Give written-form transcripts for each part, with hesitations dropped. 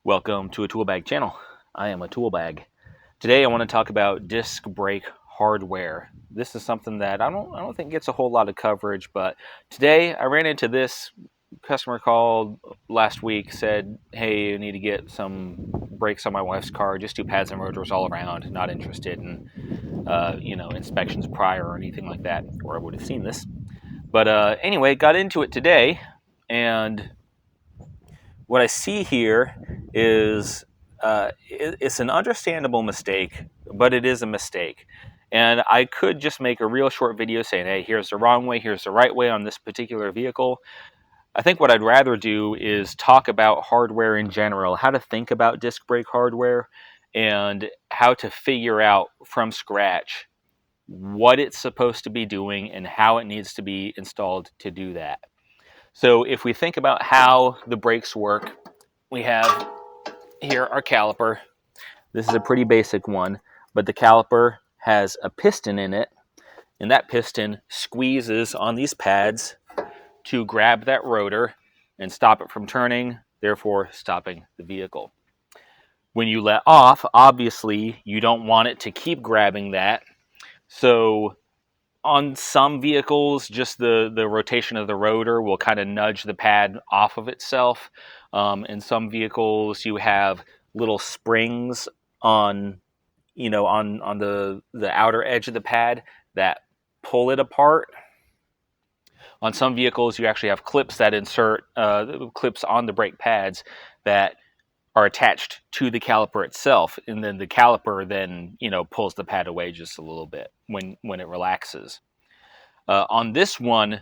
Welcome to a tool bag channel. I am a tool bag. Today I want to talk about disc brake hardware. This is something that I don't think gets a whole lot of coverage, but today I ran into this. Customer called last week, said, "Hey, I need to get some brakes on my wife's car. Just do pads and rotors all around. Not interested in inspections prior or anything like that, or I would have seen this." But anyway, got into it today, and what I see here is it's an understandable mistake, but it is a mistake. And I could just make a real short video saying, hey, here's the wrong way, here's the right way on this particular vehicle. I think what I'd rather do is talk about hardware in general, how to think about disc brake hardware, and how to figure out from scratch what it's supposed to be doing and how it needs to be installed to do that. So if we think about how the brakes work, we have here our caliper. This is a pretty basic one, but the caliper has a piston in it, and that piston squeezes on these pads to grab that rotor and stop it from turning, therefore stopping the vehicle. When you let off, obviously you don't want it to keep grabbing that. So on some vehicles, just the rotation of the rotor will kind of nudge the pad off of itself. In some vehicles, you have little springs on the outer edge of the pad that pull it apart. On some vehicles, you actually have clips that insert clips on the brake pads that are attached to the caliper itself, and then the caliper then pulls the pad away just a little bit when it relaxes. On this one,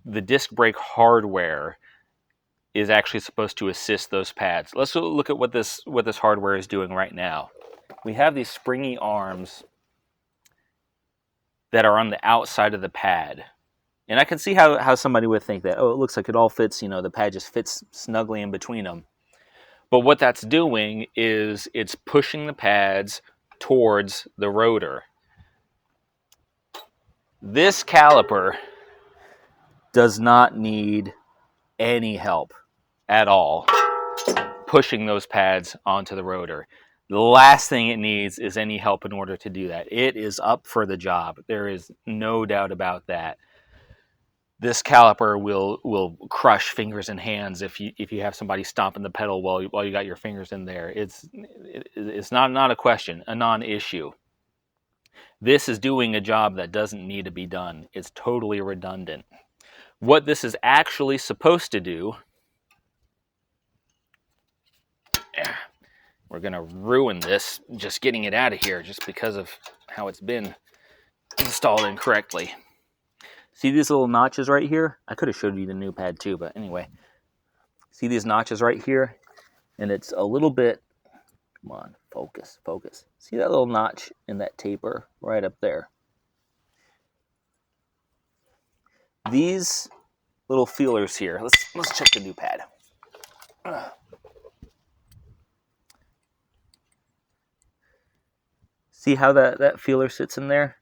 the disc brake hardware is actually supposed to assist those pads. Let's look at what this hardware is doing right now. We have these springy arms that are on the outside of the pad. And I can see how somebody would think that, oh, it looks like it all fits, the pad just fits snugly in between them. But what that's doing is it's pushing the pads towards the rotor. This caliper does not need any help at all pushing those pads onto the rotor. The last thing it needs is any help in order to do that. It is up for the job. There is no doubt about that. This caliper will crush fingers and hands if you have somebody stomping the pedal while you got your fingers in there. It's not a question, a non-issue. This is doing a job that doesn't need to be done. It's totally redundant. What this is actually supposed to do, we're going to ruin this just getting it out of here just because of how it's been installed incorrectly. See these little notches right here? I could have showed you the new pad too, but anyway. See these notches right here? And it's a little bit, come on, focus. See that little notch in that taper right up there? These little feelers here, let's check the new pad. See how that feeler sits in there?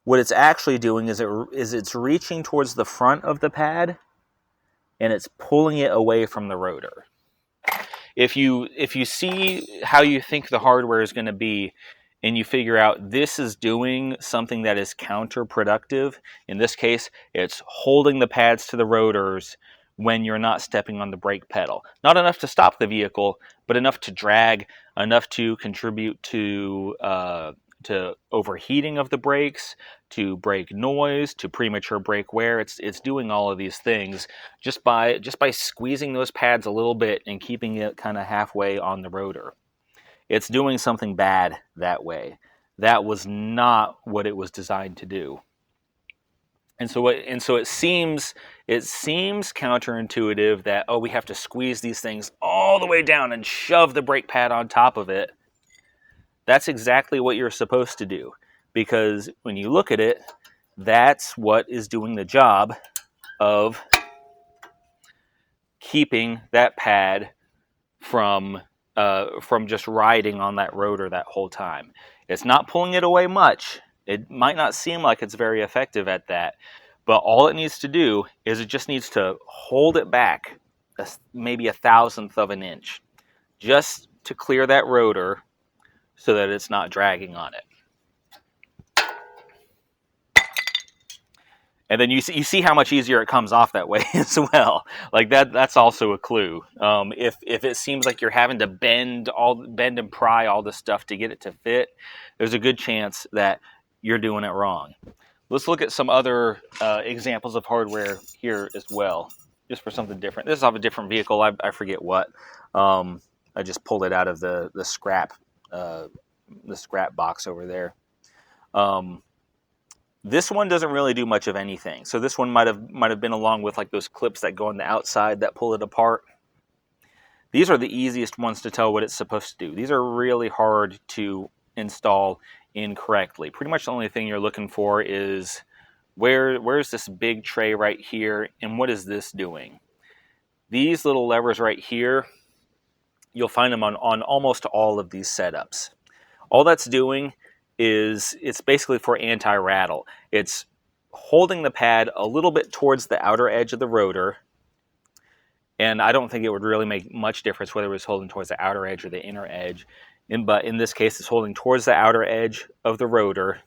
What it's actually doing is it's reaching towards the front of the pad and it's pulling it away from the rotor. If you see how you think the hardware is going to be and you figure out this is doing something that is counterproductive, in this case, it's holding the pads to the rotors when you're not stepping on the brake pedal. Not enough to stop the vehicle, but enough to drag, enough to contribute to overheating of the brakes, to brake noise, to premature brake wear. It's doing all of these things just by squeezing those pads a little bit and keeping it kind of halfway on the rotor. It's doing something bad that way. That was not what it was designed to do. And so it seems counterintuitive that, oh, we have to squeeze these things all the way down and shove the brake pad on top of it. That's exactly what you're supposed to do, because when you look at it, that's what is doing the job of keeping that pad from just riding on that rotor that whole time. It's not pulling it away much. It might not seem like it's very effective at that, but all it needs to do is it just needs to hold it back maybe 1/1000th of an inch, just to clear that rotor so that it's not dragging on it. And then you see how much easier it comes off that way as well. Like that's also a clue. If it seems like you're having to bend and pry all this stuff to get it to fit, there's a good chance that you're doing it wrong. Let's look at some other examples of hardware here as well, just for something different. This is off a different vehicle. I forget what. I just pulled it out of the scrap box over there. This one doesn't really do much of anything. So this one might have been along with like those clips that go on the outside that pull it apart. These are the easiest ones to tell what it's supposed to do. These are really hard to install incorrectly. Pretty much the only thing you're looking for is where's this big tray right here, and what is this doing? These little levers right here, you'll find them on almost all of these setups. All that's doing is it's basically for anti-rattle. It's holding the pad a little bit towards the outer edge of the rotor, and I don't think it would really make much difference whether it was holding towards the outer edge or the inner edge. But in this case, it's holding towards the outer edge of the rotor,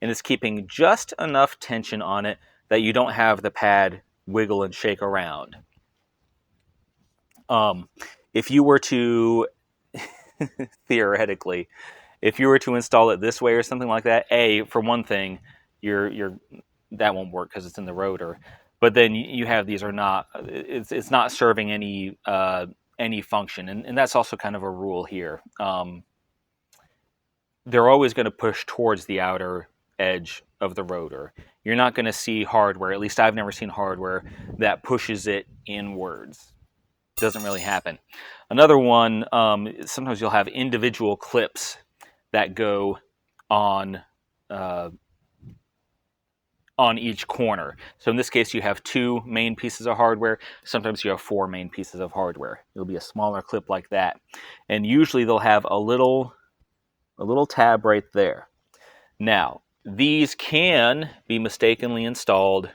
and it's keeping just enough tension on it that you don't have the pad wiggle and shake around. If you were to, theoretically, if you were to install it this way or something like that, for one thing, that won't work because it's in the rotor. But then you have these are not. It's not serving any function, and that's also kind of a rule here. They're always going to push towards the outer edge of the rotor. You're not going to see hardware. At least I've never seen hardware that pushes it inwards. Doesn't really happen. Another one. Sometimes you'll have individual clips that go on each corner. So in this case, you have 2 main pieces of hardware. Sometimes you have 4 main pieces of hardware. It'll be a smaller clip like that. And usually they'll have a little tab right there. Now, these can be mistakenly installed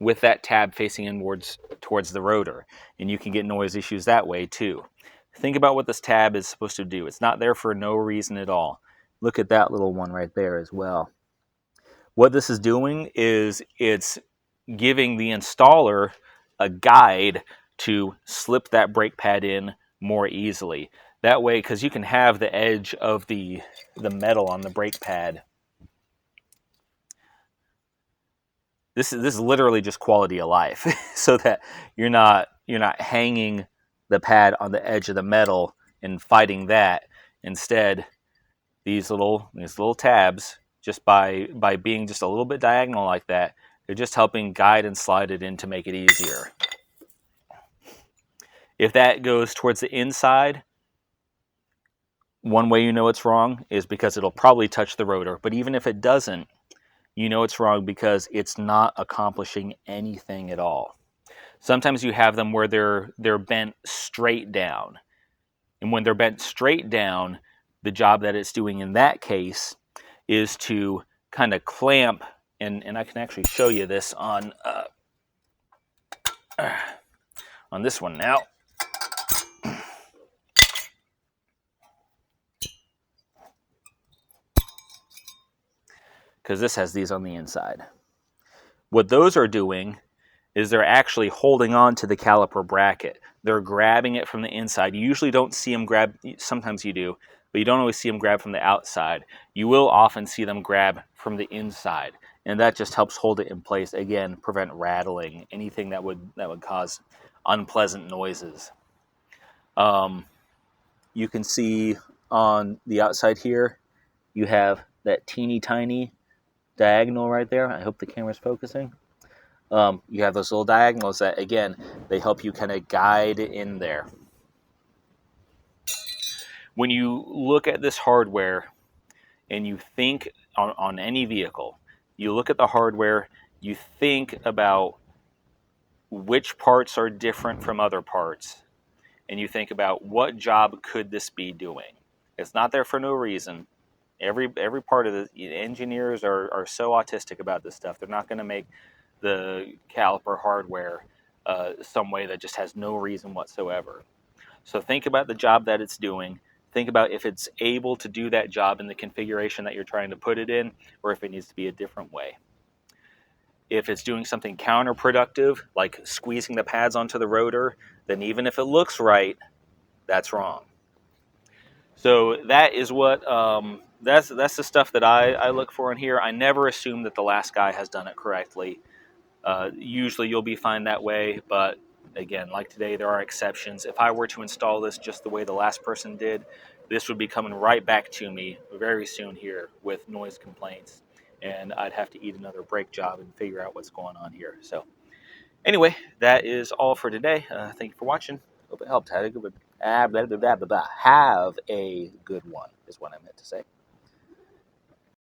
with that tab facing inwards towards the rotor, and you can get noise issues that way too. Think about what this tab is supposed to do. It's not there for no reason at all. Look at that little one right there as well. What this is doing is it's giving the installer a guide to slip that brake pad in more easily. That way, because you can have the edge of the metal on the brake pad. This is literally just quality of life, so that you're not hanging the pad on the edge of the metal and fighting that. Instead, these little tabs, just by being just a little bit diagonal like that, they're just helping guide and slide it in to make it easier. If that goes towards the inside, one way you know it's wrong is because it'll probably touch the rotor. But even if it doesn't, you know it's wrong because it's not accomplishing anything at all. Sometimes you have them where they're bent straight down. And when they're bent straight down, the job that it's doing in that case is to kind of clamp, and I can actually show you this on this one now. Because this has these on the inside. What those are doing is they're actually holding on to the caliper bracket. They're grabbing it from the inside. You usually don't see them grab, sometimes you do, but you don't always see them grab from the outside. You will often see them grab from the inside, and that just helps hold it in place. Again, prevent rattling, anything that would cause unpleasant noises. You can see on the outside here, you have that teeny tiny diagonal right there. I hope the camera's focusing. You have those little diagonals that, again, they help you kind of guide in there. When you look at this hardware and you think on any vehicle, you look at the hardware, you think about which parts are different from other parts, and you think about what job could this be doing. It's not there for no reason. Every part of the engineers are so autistic about this stuff. They're not going to make the caliper hardware some way that just has no reason whatsoever. So think about the job that it's doing. Think about if it's able to do that job in the configuration that you're trying to put it in, or if it needs to be a different way. If it's doing something counterproductive, like squeezing the pads onto the rotor, then even if it looks right, that's wrong. So that is what that's the stuff that I look for in here. I never assume that the last guy has done it correctly. Usually you'll be fine that way, but again, like today, there are exceptions. If I were to install this just the way the last person did, this would be coming right back to me very soon here with noise complaints, and I'd have to eat another brake job and figure out what's going on here. So anyway, that is all for today. Thank you for watching. Hope it helped. Have a good one, is what I meant to say.